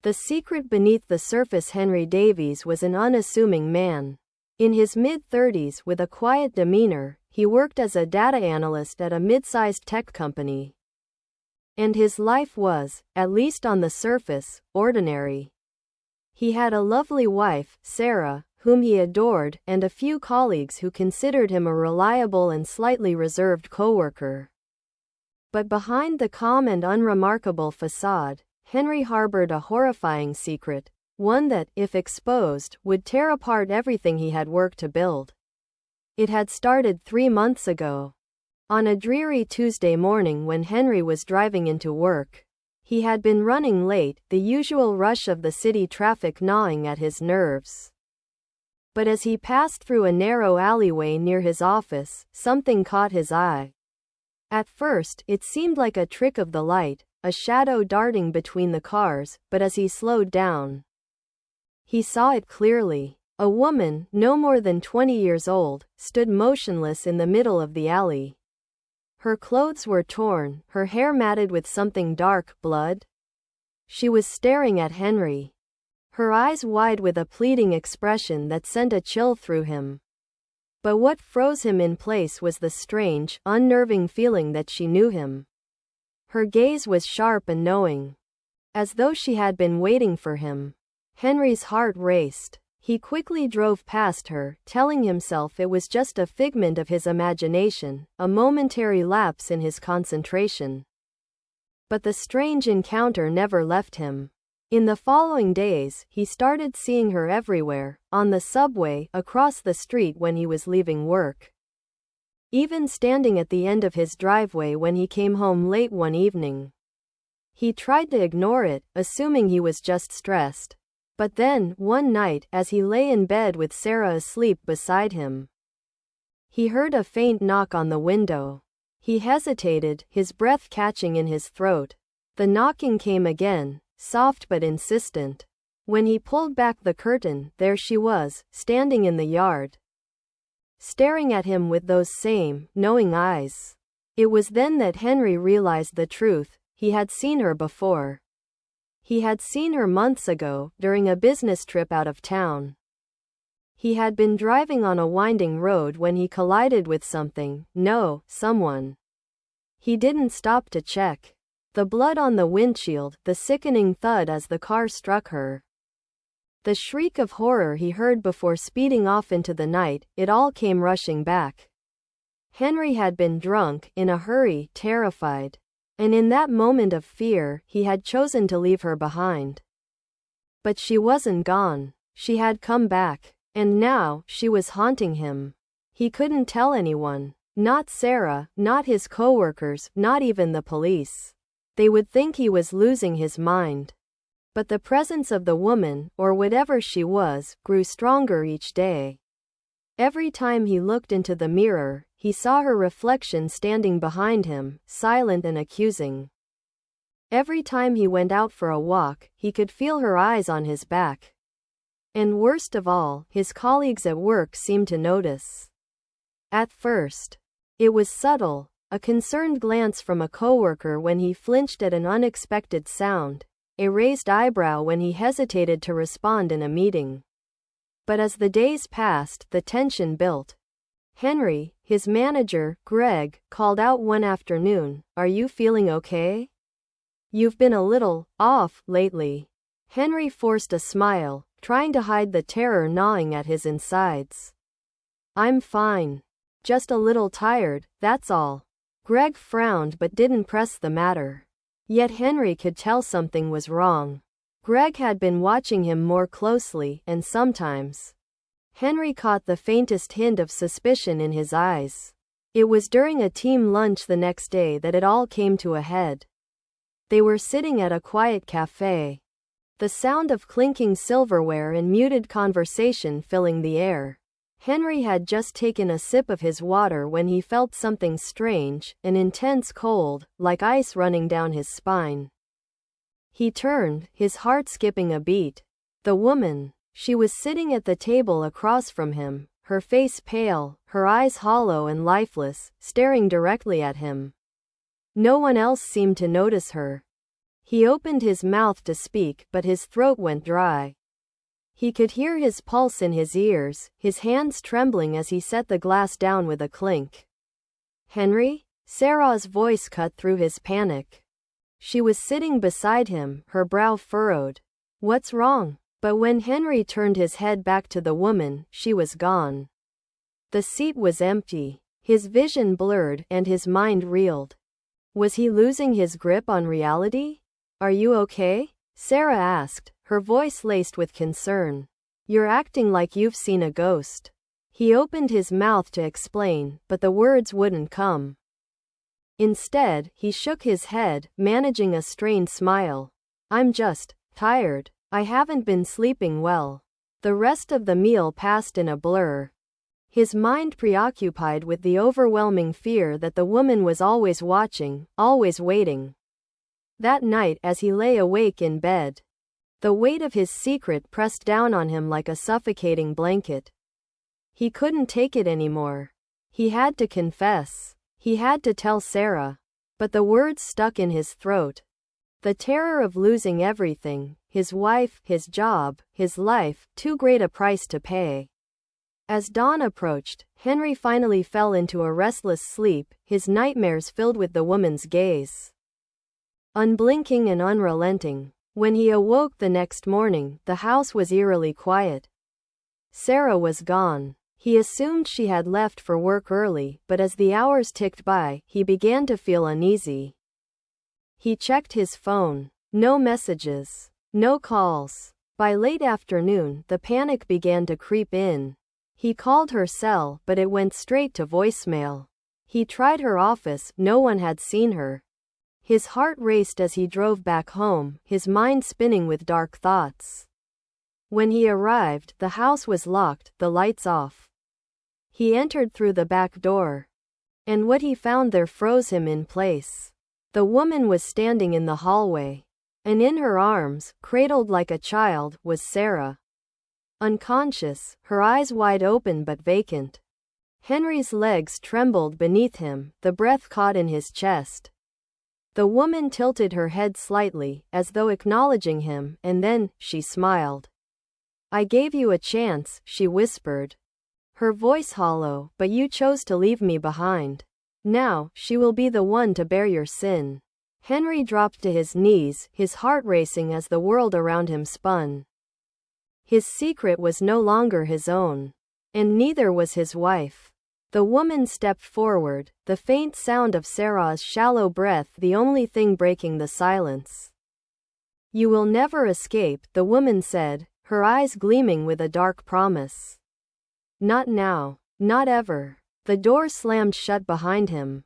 The secret beneath the surface. Henry Davies was an unassuming man. In his mid-30s, with a quiet demeanor, he worked as a data analyst at a mid-sized tech company. And his life was, at least on the surface, ordinary. He had a lovely wife, Sarah, whom he adored, and a few colleagues who considered him a reliable and slightly reserved coworker. But behind the calm and unremarkable facade, Henry harbored a horrifying secret, one that, if exposed, would tear apart everything he had worked to build. It had started 3 months ago. On a dreary Tuesday morning when Henry was driving into work. He had been running late, the usual rush of the city traffic gnawing at his nerves. But as he passed through a narrow alleyway near his office, something caught his eye. At first, it seemed like a trick of the light, a shadow darting between the cars, but as he slowed down, he saw it clearly. A woman, no more than 20 years old, stood motionless in the middle of the alley. Her clothes were torn, her hair matted with something dark, blood. She was staring at Henry, her eyes wide with a pleading expression that sent a chill through him. But what froze him in place was the strange, unnerving feeling that she knew him. Her gaze was sharp and knowing, as though she had been waiting for him. Henry's heart raced. He quickly drove past her, telling himself it was just a figment of his imagination, a momentary lapse in his concentration. But the strange encounter never left him. In the following days, he started seeing her everywhere, on the subway, across the street when he was leaving work. Even standing at the end of his driveway when he came home late one evening. He tried to ignore it, assuming he was just stressed. But then, one night, as he lay in bed with Sarah asleep beside him, he heard a faint knock on the window. He hesitated, his breath catching in his throat. The knocking came again, soft but insistent. When he pulled back the curtain, there she was, standing in the yard, staring at him with those same, knowing eyes. It was then that Henry realized the truth. He had seen her before. He had seen her months ago, during a business trip out of town. He had been driving on a winding road when he collided with someone. He didn't stop to check. The blood on the windshield, the sickening thud as the car struck her. The shriek of horror he heard before speeding off into the night, it all came rushing back. Henry had been drunk, in a hurry, terrified. And in that moment of fear, he had chosen to leave her behind. But she wasn't gone. She had come back. And now, she was haunting him. He couldn't tell anyone. Not Sarah, not his coworkers, not even the police. They would think he was losing his mind. But the presence of the woman, or whatever she was, grew stronger each day. Every time he looked into the mirror, he saw her reflection standing behind him, silent and accusing. Every time he went out for a walk, he could feel her eyes on his back. And worst of all, his colleagues at work seemed to notice. At first, it was subtle, a concerned glance from a coworker when he flinched at an unexpected sound, a raised eyebrow when he hesitated to respond in a meeting. But as the days passed, the tension built. Henry, his manager, Greg, called out one afternoon, "Are you feeling okay? You've been a little off lately." Henry forced a smile, trying to hide the terror gnawing at his insides. "I'm fine. Just a little tired, that's all." Greg frowned but didn't press the matter. Yet Henry could tell something was wrong. Greg had been watching him more closely, and sometimes Henry caught the faintest hint of suspicion in his eyes. It was during a team lunch the next day that it all came to a head. They were sitting at a quiet cafe, the sound of clinking silverware and muted conversation filling the air. Henry had just taken a sip of his water when he felt something strange, an intense cold, like ice running down his spine. He turned, his heart skipping a beat. The woman. She was sitting at the table across from him, her face pale, her eyes hollow and lifeless, staring directly at him. No one else seemed to notice her. He opened his mouth to speak, but his throat went dry. He could hear his pulse in his ears, his hands trembling as he set the glass down with a clink. "Henry?" Sarah's voice cut through his panic. She was sitting beside him, her brow furrowed. "What's wrong?" But when Henry turned his head back to the woman, she was gone. The seat was empty. His vision blurred, and his mind reeled. Was he losing his grip on reality? "Are you okay?" Sarah asked, her voice laced with concern. "You're acting like you've seen a ghost." He opened his mouth to explain, but the words wouldn't come. Instead, he shook his head, managing a strained smile. "I'm just tired. I haven't been sleeping well." The rest of the meal passed in a blur. His mind preoccupied with the overwhelming fear that the woman was always watching, always waiting. That night, as he lay awake in bed, the weight of his secret pressed down on him like a suffocating blanket. He couldn't take it anymore. He had to confess. He had to tell Sarah. But the words stuck in his throat. The terror of losing everything, his wife, his job, his life, too great a price to pay. As dawn approached, Henry finally fell into a restless sleep, his nightmares filled with the woman's gaze. Unblinking and unrelenting. When he awoke the next morning, the house was eerily quiet. Sarah was gone. He assumed she had left for work early, but as the hours ticked by, he began to feel uneasy. He checked his phone. No messages. No calls. By late afternoon, the panic began to creep in. He called her cell, but it went straight to voicemail. He tried her office, no one had seen her. His heart raced as he drove back home, his mind spinning with dark thoughts. When he arrived, the house was locked, the lights off. He entered through the back door. And what he found there froze him in place. The woman was standing in the hallway. And in her arms, cradled like a child, was Sarah. Unconscious, her eyes wide open but vacant. Henry's legs trembled beneath him, the breath caught in his chest. The woman tilted her head slightly, as though acknowledging him, and then, she smiled. "I gave you a chance," she whispered. Her voice hollow, "but you chose to leave me behind. Now, she will be the one to bear your sin." Henry dropped to his knees, his heart racing as the world around him spun. His secret was no longer his own. And neither was his wife. The woman stepped forward, the faint sound of Sarah's shallow breath the only thing breaking the silence. "You will never escape," the woman said, her eyes gleaming with a dark promise. "Not now. Not ever." The door slammed shut behind him.